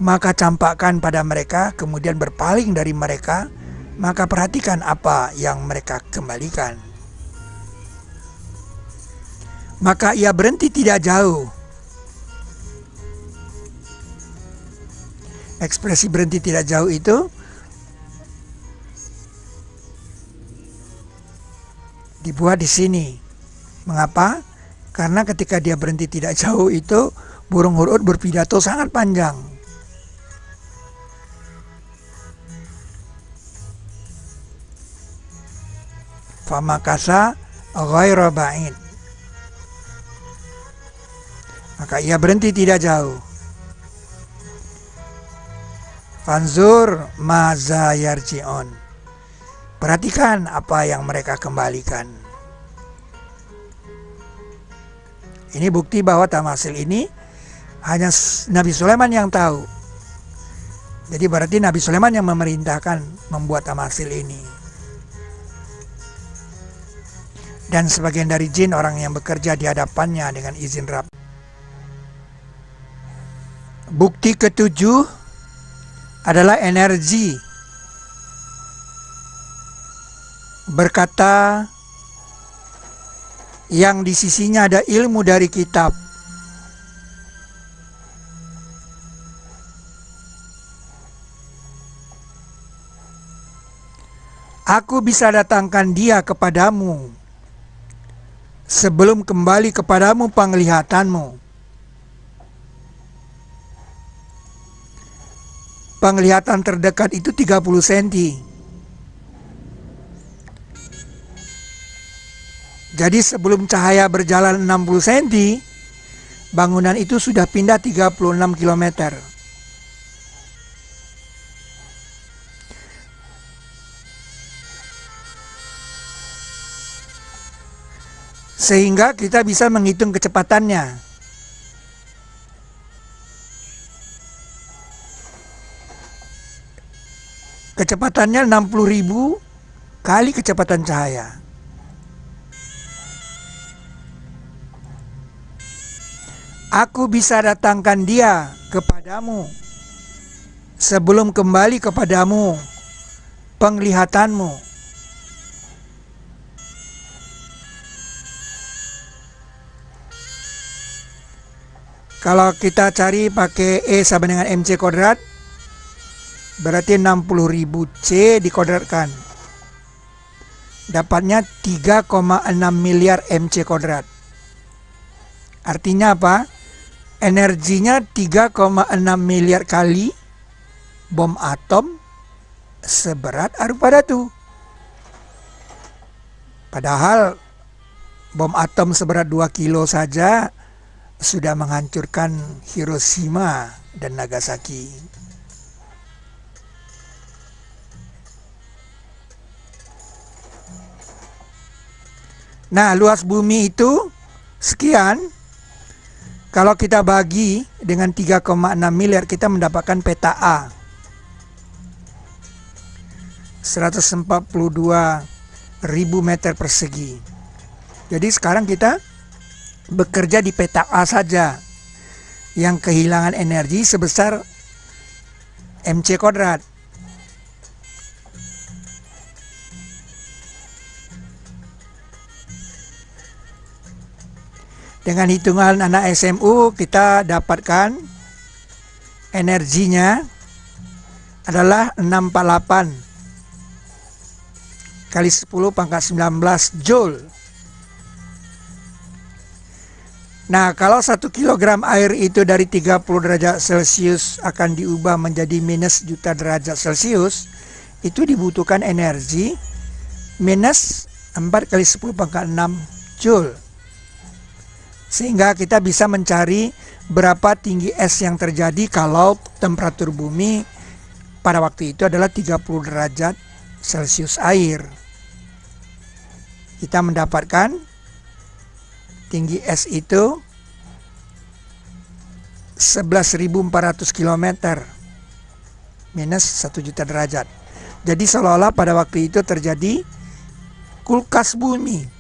maka campakkan pada mereka, kemudian berpaling dari mereka, maka perhatikan apa yang mereka kembalikan. Maka ia berhenti tidak jauh. Ekspresi berhenti tidak jauh itu dibuat di sini. Mengapa? Karena ketika dia berhenti tidak jauh itu, burung hudhud berpidato sangat panjang. Famakasa ghaira ba'id. Maka ia berhenti tidak jauh. Fanzur maza yarji'un. Perhatikan apa yang mereka kembalikan. Ini bukti bahwa tamasil ini hanya Nabi Sulaiman yang tahu. Jadi berarti Nabi Sulaiman yang memerintahkan membuat tamasil ini. Dan sebagian dari jin orang yang bekerja di hadapannya dengan izin Rabb. Bukti ketujuh adalah energi. Berkata yang di sisinya ada ilmu dari kitab. Aku bisa datangkan dia kepadamu sebelum kembali kepadamu penglihatanmu. Penglihatan terdekat itu 30 cm. Jadi sebelum cahaya berjalan 60 cm, bangunan itu sudah pindah 36 km. Sehingga kita bisa menghitung kecepatannya. Kecepatannya 60.000 kali kecepatan cahaya. Aku bisa datangkan dia kepadamu sebelum kembali kepadamu penglihatanmu. Kalau kita cari pakai E sama dengan MC kuadrat, berarti 60.000 C dikodratkan. Dapatnya 3,6 miliar MC kuadrat. Artinya apa? Energinya 3,6 miliar kali bom atom seberat arupa datu. Padahal bom atom seberat 2 kilo saja sudah menghancurkan Hiroshima dan Nagasaki. Nah, luas bumi itu sekian. Kalau kita bagi dengan 3,6 miliar, kita mendapatkan peta A. 142.000 meter persegi. Jadi sekarang kita bekerja di peta A saja, yang kehilangan energi sebesar MC kuadrat. Dengan hitungan anak SMU kita dapatkan energinya adalah 648 kali 10 pangkat 19 Joule. Nah, kalau 1 kilogram air itu dari 30 derajat Celcius akan diubah menjadi minus juta derajat Celcius, itu dibutuhkan energi minus 4 kali 10 pangkat 6 Joule. Sehingga kita bisa mencari berapa tinggi es yang terjadi kalau temperatur bumi pada waktu itu adalah 30 derajat Celcius air. Kita mendapatkan tinggi es itu 11.400 km minus 1 juta derajat. Jadi seolah-olah pada waktu itu terjadi kulkas bumi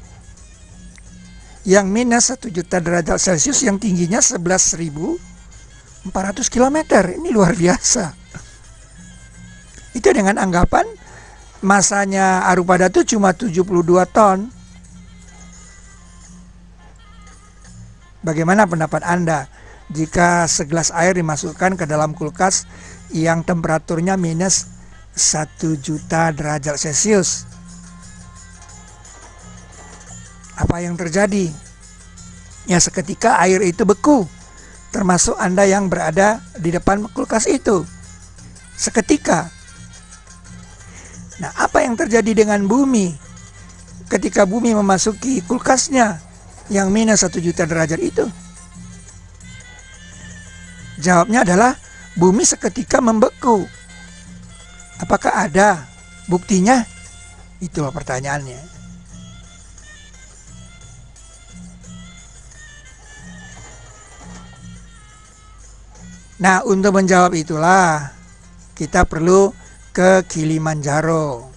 yang minus 1 juta derajat Celcius yang tingginya 11.400 km. Ini luar biasa. Itu dengan anggapan masanya Arupada itu cuma 72 ton. Bagaimana pendapat Anda jika segelas air dimasukkan ke dalam kulkas yang temperaturnya minus 1 juta derajat Celcius? Apa yang terjadi? Ya, seketika air itu beku, termasuk Anda yang berada di depan kulkas itu. Seketika. Nah, apa yang terjadi dengan bumi ketika bumi memasuki kulkasnya yang minus 1 juta derajat itu? Jawabnya adalah bumi seketika membeku. Apakah ada buktinya? Itulah pertanyaannya. Nah, untuk menjawab itulah kita perlu ke Kilimanjaro.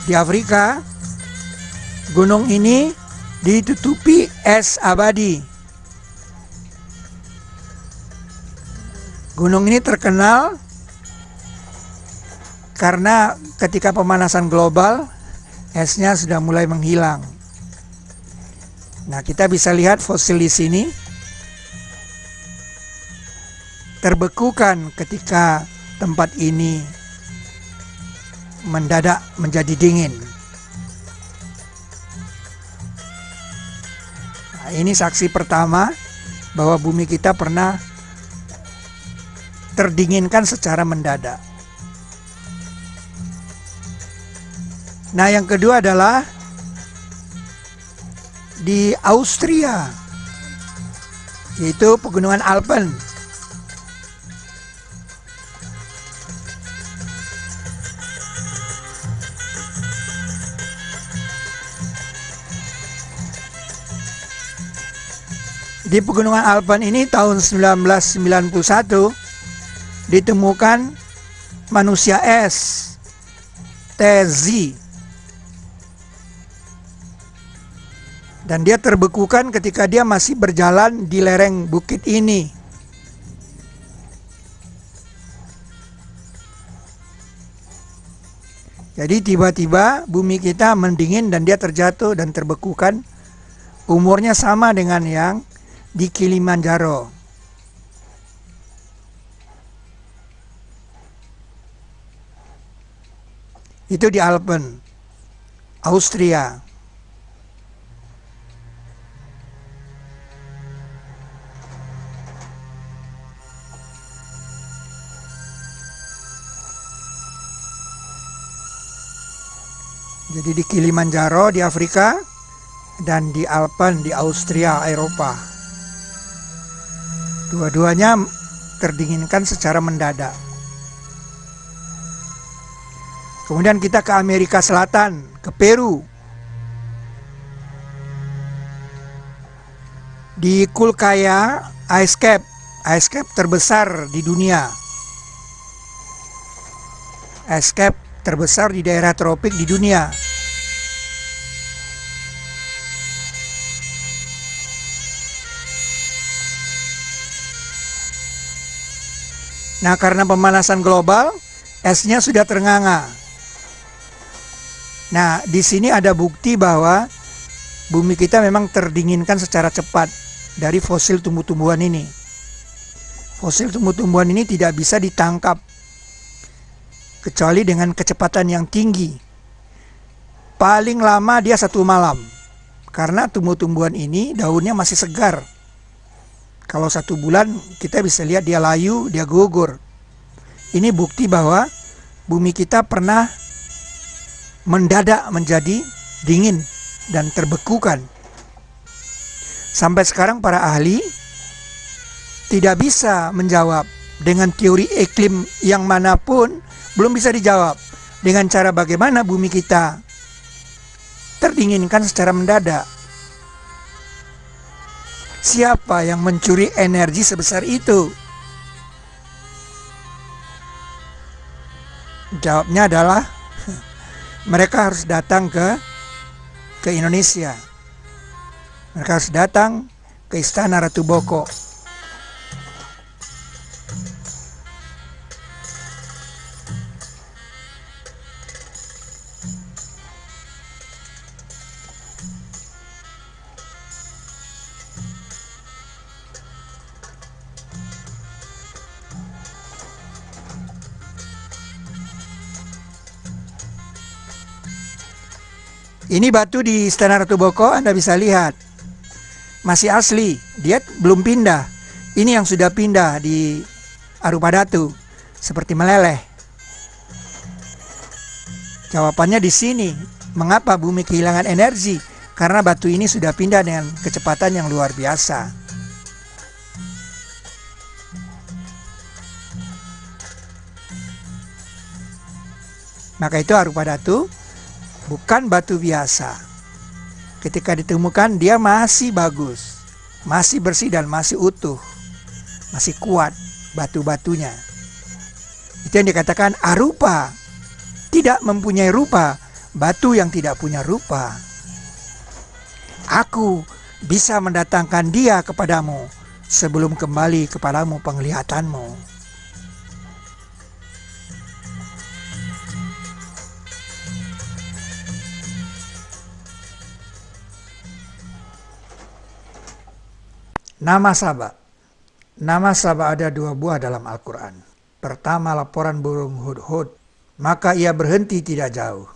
Di Afrika, gunung ini ditutupi es abadi. Gunung ini terkenal karena ketika pemanasan global, esnya sudah mulai menghilang. Nah, kita bisa lihat fosil di sini terbekukan ketika tempat ini mendadak menjadi dingin. Nah, ini saksi pertama bahwa bumi kita pernah terdinginkan secara mendadak. Nah, yang kedua adalah di Austria, yaitu pegunungan Alpen. Di pegunungan Alpen ini tahun 1991 ditemukan manusia es, TZ. Dan dia terbekukan ketika dia masih berjalan di lereng bukit ini. Jadi tiba-tiba bumi kita mendingin dan dia terjatuh dan terbekukan. Umurnya sama dengan yang di Kilimanjaro. Itu di Alpen, Austria. Jadi di Kilimanjaro di Afrika dan di Alpen di Austria, Eropa. Dua-duanya terdinginkan secara mendadak. Kemudian kita ke Amerika Selatan, ke Peru. Di Kulkaya Ice Cap terbesar di dunia. Ice cap terbesar di daerah tropik di dunia. Nah, karena pemanasan global, esnya sudah ternganga. Nah, di sini ada bukti bahwa bumi kita memang terdinginkan secara cepat dari fosil tumbuh-tumbuhan ini. Fosil tumbuh-tumbuhan ini tidak bisa ditangkap kecuali dengan kecepatan yang tinggi. Paling lama dia 1 malam, karena tumbuh-tumbuhan ini daunnya masih segar. Kalau 1 bulan kita bisa lihat dia layu, dia gugur. Ini bukti bahwa bumi kita pernah mendadak menjadi dingin dan terbekukan. Sampai sekarang para ahli tidak bisa menjawab dengan teori iklim yang manapun, belum bisa dijawab dengan cara bagaimana bumi kita terdinginkan secara mendadak. Siapa yang mencuri energi sebesar itu? Jawabnya adalah mereka harus datang ke Indonesia. Mereka harus datang ke Istana Ratu Boko. Ini batu di Istana Ratu Boko, Anda bisa lihat. Masih asli, dia belum pindah. Ini yang sudah pindah di Arupadatu, seperti meleleh. Jawabannya di sini. Mengapa bumi kehilangan energi? Karena batu ini sudah pindah dengan kecepatan yang luar biasa. Maka itu Arupadatu bukan batu biasa. Ketika ditemukan dia masih bagus, masih bersih dan masih utuh, masih kuat batu-batunya. Itu yang dikatakan arupa, tidak mempunyai rupa, batu yang tidak punya rupa. Aku bisa mendatangkan dia kepadamu sebelum kembali kepadamu penglihatanmu. Nama Saba. Nama Saba ada 2 buah dalam Al-Quran. Pertama laporan burung hudhud, maka ia berhenti tidak jauh.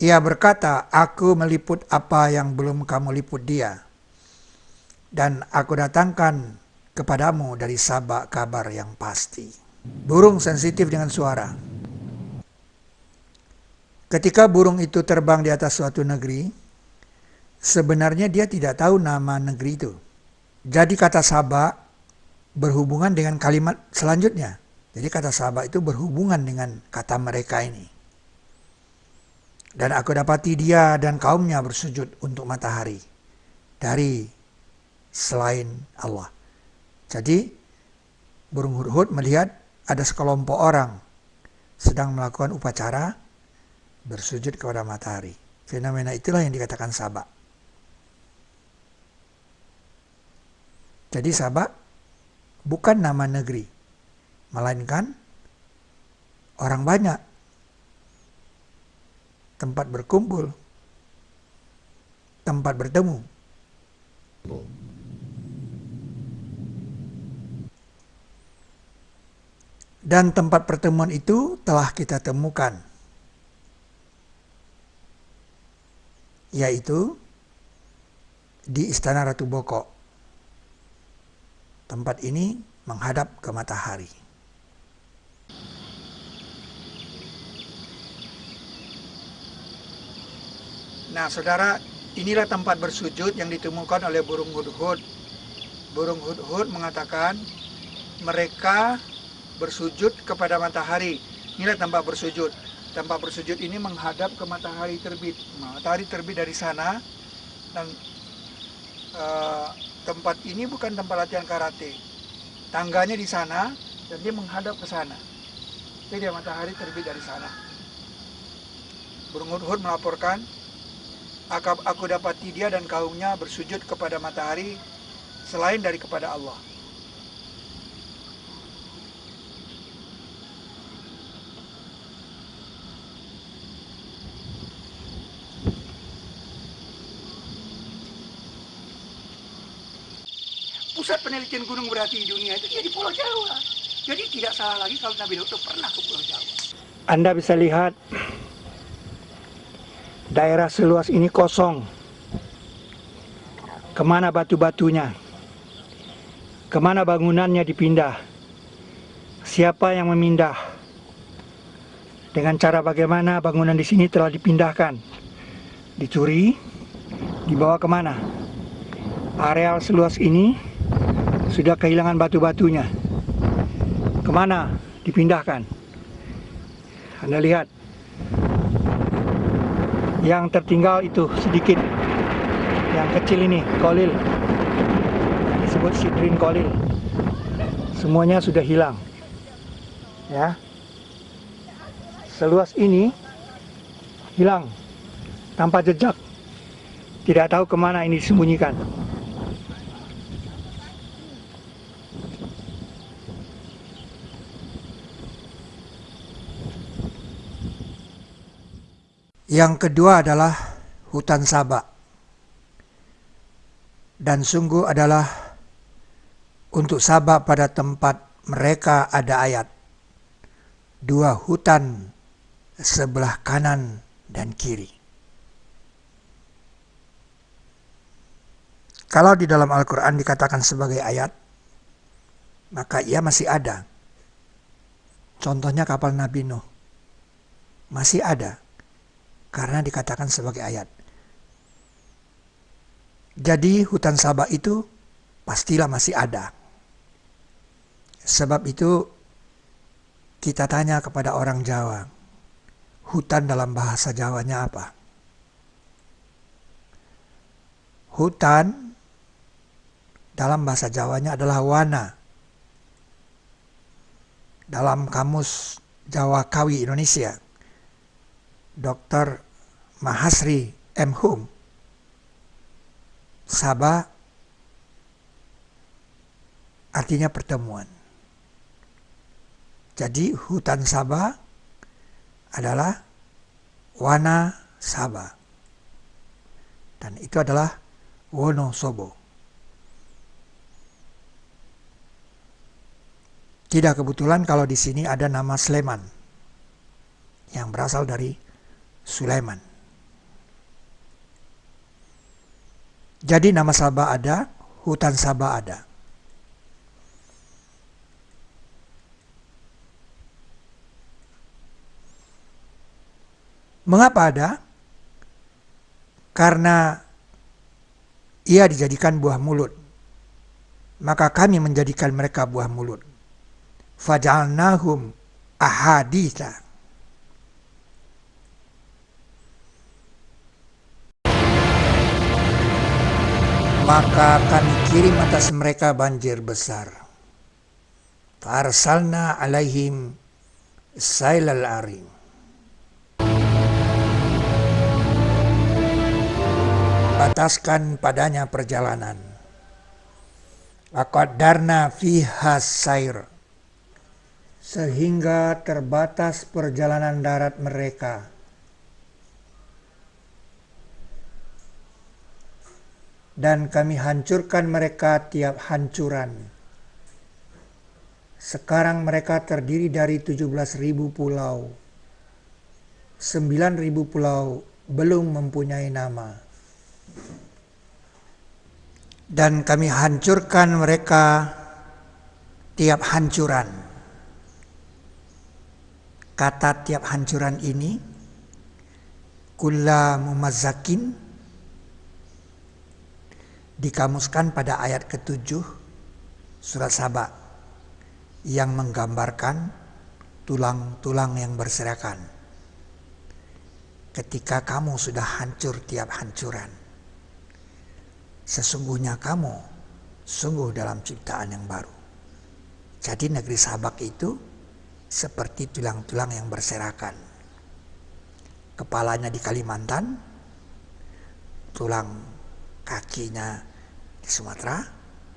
Ia berkata, aku meliput apa yang belum kamu liput dia. Dan aku datangkan kepadamu dari Saba kabar yang pasti. Burung sensitif dengan suara. Ketika burung itu terbang di atas suatu negeri, sebenarnya dia tidak tahu nama negeri itu. Jadi kata Saba berhubungan dengan kalimat selanjutnya. Jadi kata Saba itu berhubungan dengan kata mereka ini. Dan aku dapati dia dan kaumnya bersujud untuk matahari dari selain Allah. Jadi burung hudhud melihat ada sekelompok orang sedang melakukan upacara bersujud kepada matahari. Fenomena itulah yang dikatakan Saba. Jadi Saba bukan nama negeri, melainkan orang banyak, tempat berkumpul, tempat bertemu. Dan tempat pertemuan itu telah kita temukan, yaitu di Istana Ratu Boko. Tempat ini menghadap ke matahari. Nah, saudara, inilah tempat bersujud yang ditemukan oleh burung hudhud. Burung hudhud mengatakan mereka bersujud kepada matahari. Inilah tempat bersujud. Tempat bersujud ini menghadap ke matahari terbit. Matahari terbit dari sana, dan tempat ini bukan tempat latihan karate. Tangganya di sana dan dia menghadap ke sana. Jadi matahari terbit dari sana. Burung hudhud melaporkan Aku dapati dia dan kaumnya bersujud kepada matahari selain dari kepada Allah. Pusat penelitian gunung berapi di dunia itu di Pulau Jawa. Jadi tidak salah lagi kalau Nabi Daud itu pernah ke Pulau Jawa. Anda bisa lihat daerah seluas ini kosong. Kemana batu-batunya? Kemana bangunannya dipindah? Siapa yang memindah? Dengan cara bagaimana bangunan di sini telah dipindahkan? Dicuri? Dibawa kemana? Areal seluas ini sudah kehilangan batu-batunya. Kemana dipindahkan? Anda lihat, yang tertinggal itu sedikit. Yang kecil ini, Kolil, disebut Sidrin Kolil. Semuanya sudah hilang. Ya, seluas ini hilang tanpa jejak. Tidak tahu kemana ini disembunyikan. Yang kedua adalah hutan Sabak. Dan sungguh adalah untuk Sabak pada tempat mereka ada ayat. Dua hutan sebelah kanan dan kiri. Kalau di dalam Al-Quran dikatakan sebagai ayat, maka ia masih ada. Contohnya kapal Nabi Nuh. Masih ada. Karena dikatakan sebagai ayat. Jadi hutan Sabak itu pastilah masih ada. Sebab itu kita tanya kepada orang Jawa, hutan dalam bahasa Jawanya apa? Hutan dalam bahasa Jawanya adalah wana. Dalam kamus Jawa Kawi Indonesia, Dr. Mahasri M. Hum, Sabak artinya pertemuan. Jadi hutan Sabak adalah wana Sabak. Dan itu adalah Wonosobo. Tidak kebetulan kalau di sini ada nama Sleman yang berasal dari Sulaiman. Jadi nama Sabak ada, hutan Sabak ada. Mengapa ada? Karena ia dijadikan buah mulut. Maka kami menjadikan mereka buah mulut. Faja'alnahum ahaditha. Maka kami kirim atas mereka banjir besar. Farsalna alaihim sailal arim. Bataskan padanya perjalanan. Waqaddarna fiha sair. Sehingga terbatas perjalanan darat mereka. Dan kami hancurkan mereka tiap hancuran. Sekarang mereka terdiri dari 17.000 pulau. 9.000 pulau belum mempunyai nama. Dan kami hancurkan mereka tiap hancuran. Kata tiap hancuran ini, kulla mumazzakin, dikamuskan pada ayat ke-7 surat Sabak yang menggambarkan tulang-tulang yang berserakan. Ketika kamu sudah hancur tiap hancuran, sesungguhnya kamu sungguh dalam ciptaan yang baru. Jadi negeri Sabak itu seperti tulang-tulang yang berserakan. Kepalanya di Kalimantan, tulang kakinya di Sumatera,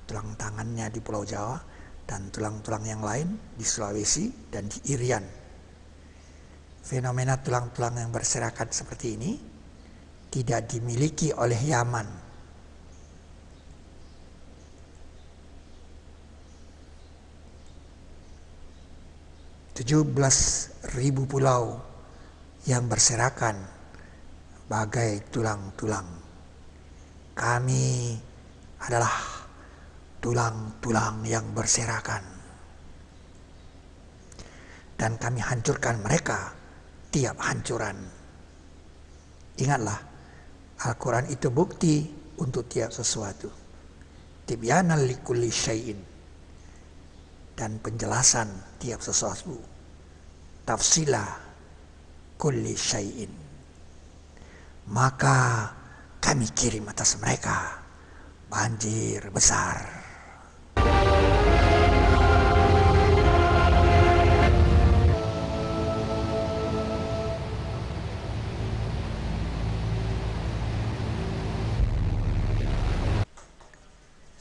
tulang tangannya di Pulau Jawa, dan tulang-tulang yang lain di Sulawesi dan di Irian. Fenomena tulang-tulang yang berserakan seperti ini tidak dimiliki oleh Yaman. "17.000 pulau yang berserakan bagai tulang-tulang. Kami adalah tulang-tulang yang berserakan. Dan kami hancurkan mereka tiap hancuran." Ingatlah, Al-Quran itu bukti untuk tiap sesuatu. Tibyanan likulli syai'in, dan penjelasan tiap sesuatu. Tafsila kulli syai'in. Maka kami kirim atas mereka banjir besar.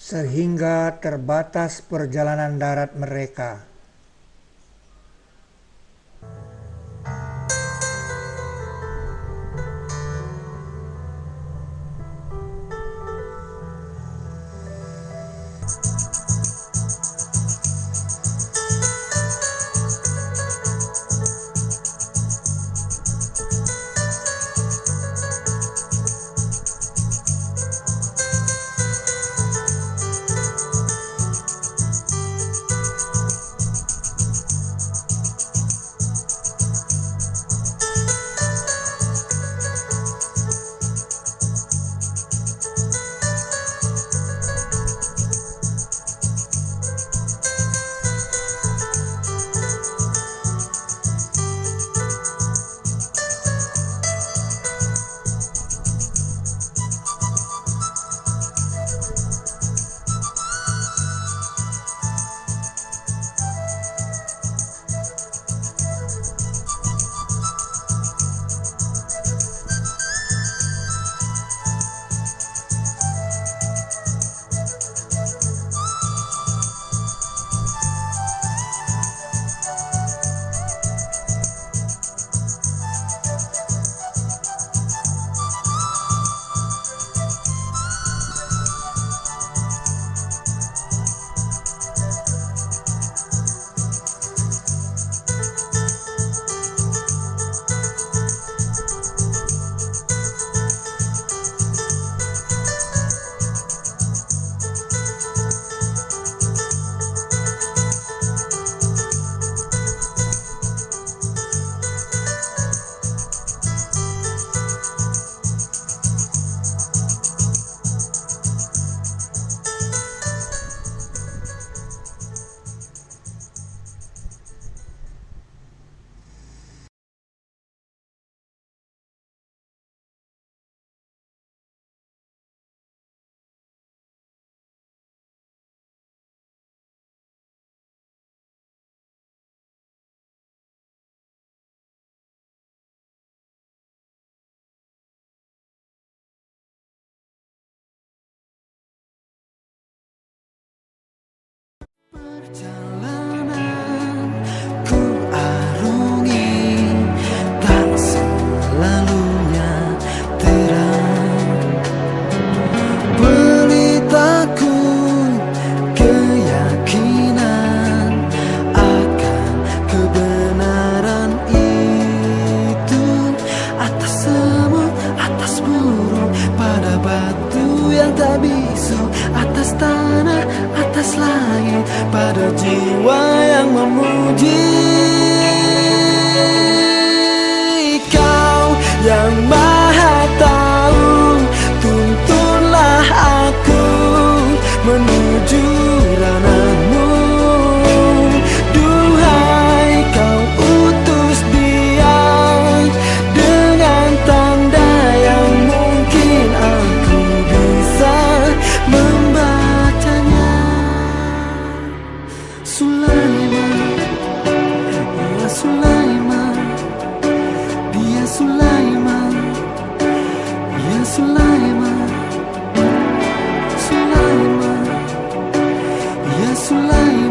Sehingga terbatas perjalanan darat mereka. pada jiwa yang memuji Kau yang maha tahu. Tuntunlah aku menuju ranah-Mu. Duhai Kau utus Dia dengan tanda yang mungkin aku bisa membacanya. Sulaiman Rasulullah